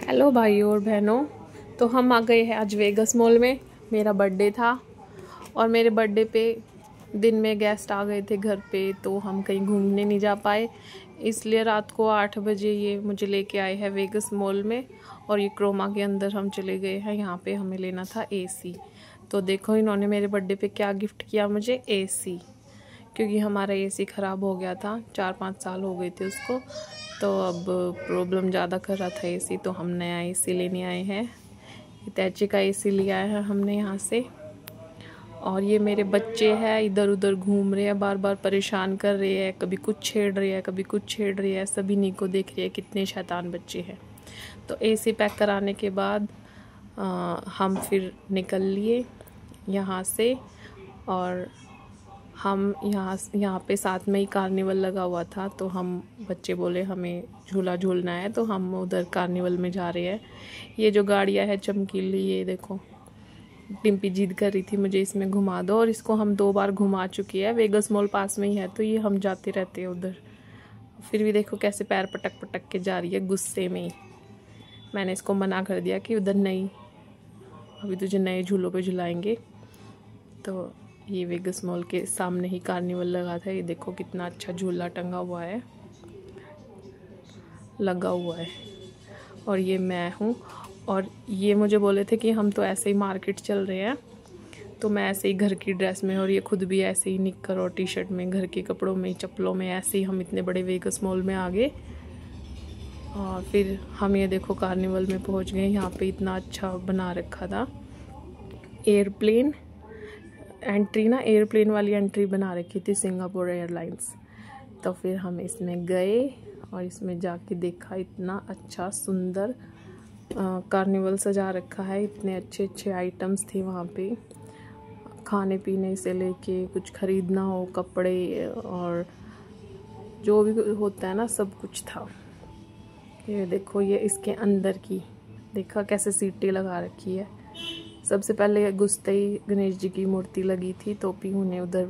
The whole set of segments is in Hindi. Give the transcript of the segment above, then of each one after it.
हेलो भाइयों और बहनों। तो हम आ गए हैं आज वेगस मॉल में। मेरा बर्थडे था और मेरे बर्थडे पे दिन में गेस्ट आ गए थे घर पे, तो हम कहीं घूमने नहीं जा पाए। इसलिए रात को 8 बजे ये मुझे लेके आए हैं वेगस मॉल में और ये क्रोमा के अंदर हम चले गए हैं। यहाँ पे हमें लेना था एसी। तो देखो इन्होंने मेरे बर्थडे पे क्या गिफ्ट किया मुझे, एसी। क्योंकि हमारा एसी ख़राब हो गया था, 4-5 साल हो गए थे उसको, तो अब प्रॉब्लम ज़्यादा कर रहा था एसी, तो हम नया एसी लेने आए हैं। हिटैची का एसी लिया है हमने यहाँ से। और ये मेरे बच्चे हैं, इधर उधर घूम रहे हैं, बार बार परेशान कर रहे हैं, कभी कुछ छेड़ रहे हैं कभी कुछ छेड़ रहे हैं। सभी नीको देख रहे हैं कितने शैतान बच्चे हैं। तो एसी पैक कराने के बाद हम फिर निकल लिए यहाँ से। और हम यहाँ पे साथ में ही कार्निवल लगा हुआ था, तो हम बच्चे बोले हमें झूला झूलना है, तो हम उधर कार्निवल में जा रहे हैं। ये जो गाड़ियाँ है चमकीली, ये देखो डिम्पी जिद कर रही थी मुझे इसमें घुमा दो, और इसको हम 2 बार घुमा चुके हैं। वेगस मॉल पास में ही है, तो ये हम जाते रहते हैं उधर। फिर भी देखो कैसे पैर पटक पटक के जा रही है गुस्से में ही। मैंने इसको मना कर दिया कि उधर नहीं, अभी तुझे नए झूलों पे झुलाएंगे। तो ये वेगस मॉल के सामने ही कार्निवल लगा था। ये देखो कितना अच्छा झूला टंगा हुआ है, लगा हुआ है। और ये मैं हूँ, और ये मुझे बोले थे कि हम तो ऐसे ही मार्केट चल रहे हैं, तो मैं ऐसे ही घर की ड्रेस में, और ये खुद भी ऐसे ही निक्कर और टी शर्ट में, घर के कपड़ों में, चप्पलों में, ऐसे ही हम इतने बड़े वेगस मॉल में आ गए। और फिर हम ये देखो कार्निवल में पहुँच गए। यहाँ पे इतना अच्छा बना रखा था, एयरप्लेन एंट्री ना, एयरप्लेन वाली एंट्री बना रखी थी सिंगापुर एयरलाइंस। तो फिर हम इसमें गए और इसमें जाके देखा, इतना अच्छा सुंदर कार्निवल सजा रखा है। इतने अच्छे अच्छे आइटम्स थे वहाँ पे, खाने पीने से लेके कुछ ख़रीदना हो, कपड़े और जो भी होता है ना, सब कुछ था। ये देखो, ये इसके अंदर की देखा कैसे सीटें लगा रखी है। सबसे पहले घुसते ही गणेश जी की मूर्ति लगी थी, तो पीहू ने उधर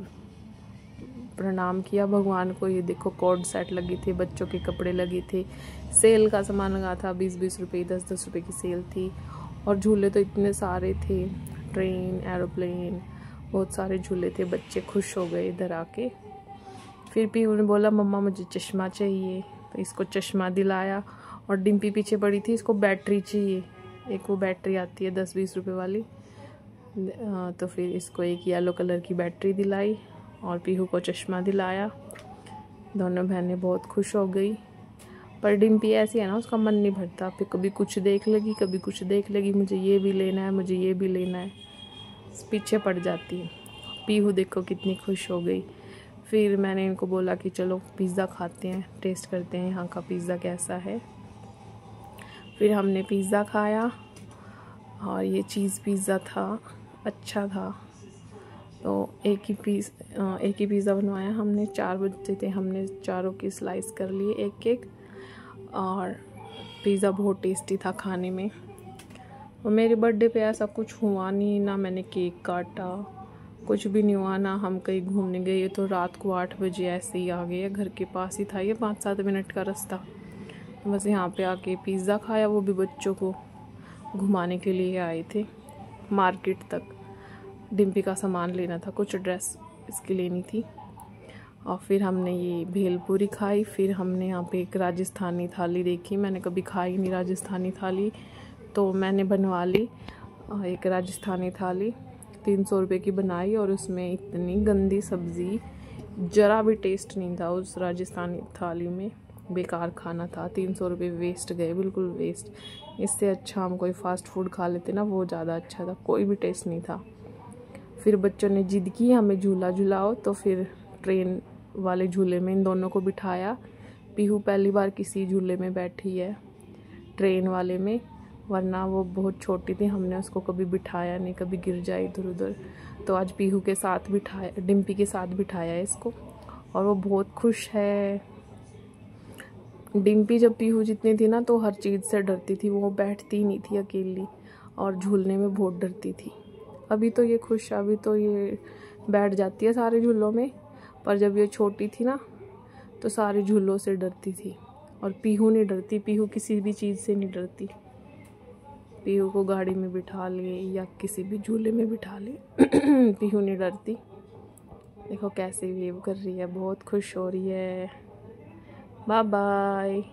प्रणाम किया भगवान को। ये देखो कॉर्ड सेट लगी थी, बच्चों के कपड़े लगे थे, सेल का सामान लगा था, 20-20 रुपये 10-10 रुपये की सेल थी। और झूले तो इतने सारे थे, ट्रेन, एरोप्लेन, बहुत सारे झूले थे। बच्चे खुश हो गए इधर आके। फिर पीहू ने बोला मम्मा मुझे चश्मा चाहिए, तो इसको चश्मा दिलाया। और डिम्पी पीछे पड़ी थी, इसको बैटरी चाहिए, एक वो बैटरी आती है 10-20 रुपये वाली। तो फिर इसको एक येलो कलर की बैटरी दिलाई और पीहू को चश्मा दिलाया। दोनों बहनें बहुत खुश हो गई। पर डिम्पी ऐसी है ना, उसका मन नहीं भरता, फिर कभी कुछ देख लेगी कभी कुछ देख लेगी, मुझे ये भी लेना है, मुझे ये भी लेना है, पीछे पड़ जाती है। पीहू देखो कितनी खुश हो गई। फिर मैंने इनको बोला कि चलो पिज़्ज़ा खाते हैं, टेस्ट करते हैं यहाँ का पिज़्ज़ा कैसा है। फिर हमने पिज़्ज़ा खाया और ये चीज़ पिज़्ज़ा था, अच्छा था। तो एक ही पिज़्ज़ा बनवाया हमने। 4 बच्चे थे, हमने चारों की स्लाइस कर लिए एक एक। और पिज़्ज़ा बहुत टेस्टी था खाने में। और मेरे बर्थडे पे ऐसा कुछ हुआ नहीं, ना मैंने केक काटा, कुछ भी नहीं हुआ, ना हम कहीं घूमने गए। तो रात को 8 बजे ऐसे ही आ गए, घर के पास ही था ये, 5-7 मिनट का रास्ता। बस यहाँ पे आके पिज़्ज़ा खाया, वो भी बच्चों को घुमाने के लिए आए थे मार्केट तक। डिम्पी का सामान लेना था, कुछ ड्रेस इसकी लेनी थी। और फिर हमने ये भेलपूरी खाई। फिर हमने यहाँ पे एक राजस्थानी थाली देखी, मैंने कभी खाई नहीं राजस्थानी थाली, तो मैंने बनवा ली एक राजस्थानी थाली। 300 रुपये की बनाई, और उसमें इतनी गंदी सब्ज़ी, ज़रा भी टेस्ट नहीं था उस राजस्थानी थाली में। बेकार खाना था, 300 रुपये वेस्ट गए, बिल्कुल वेस्ट। इससे अच्छा हम कोई फ़ास्ट फूड खा लेते ना, वो ज़्यादा अच्छा था, कोई भी टेस्ट नहीं था। फिर बच्चों ने जिद की हमें झूला झुलाओ, तो फिर ट्रेन वाले झूले में इन दोनों को बिठाया। पीहू पहली बार किसी झूले में बैठी है, ट्रेन वाले में, वरना वो बहुत छोटी थी, हमने उसको कभी बिठाया नहीं, कभी गिर जाए इधर उधर। तो आज पीहू के साथ बिठाया, डिम्पी के साथ बिठाया है इसको, और वो बहुत खुश है। डिम्पी जब पीहू जितनी थी ना, तो हर चीज़ से डरती थी, वो बैठती नहीं थी अकेली, और झूलने में बहुत डरती थी। अभी तो ये खुश, अभी तो ये बैठ जाती है सारे झूलों में, पर जब ये छोटी थी ना, तो सारे झूलों से डरती थी। और पीहू नहीं डरती, पीहू किसी भी चीज़ से नहीं डरती। पीहू को गाड़ी में बिठा ले या किसी भी झूले में बिठा ले। पीहू नहीं डरती। देखो कैसे वेव कर रही है, बहुत खुश हो रही है। Bye bye.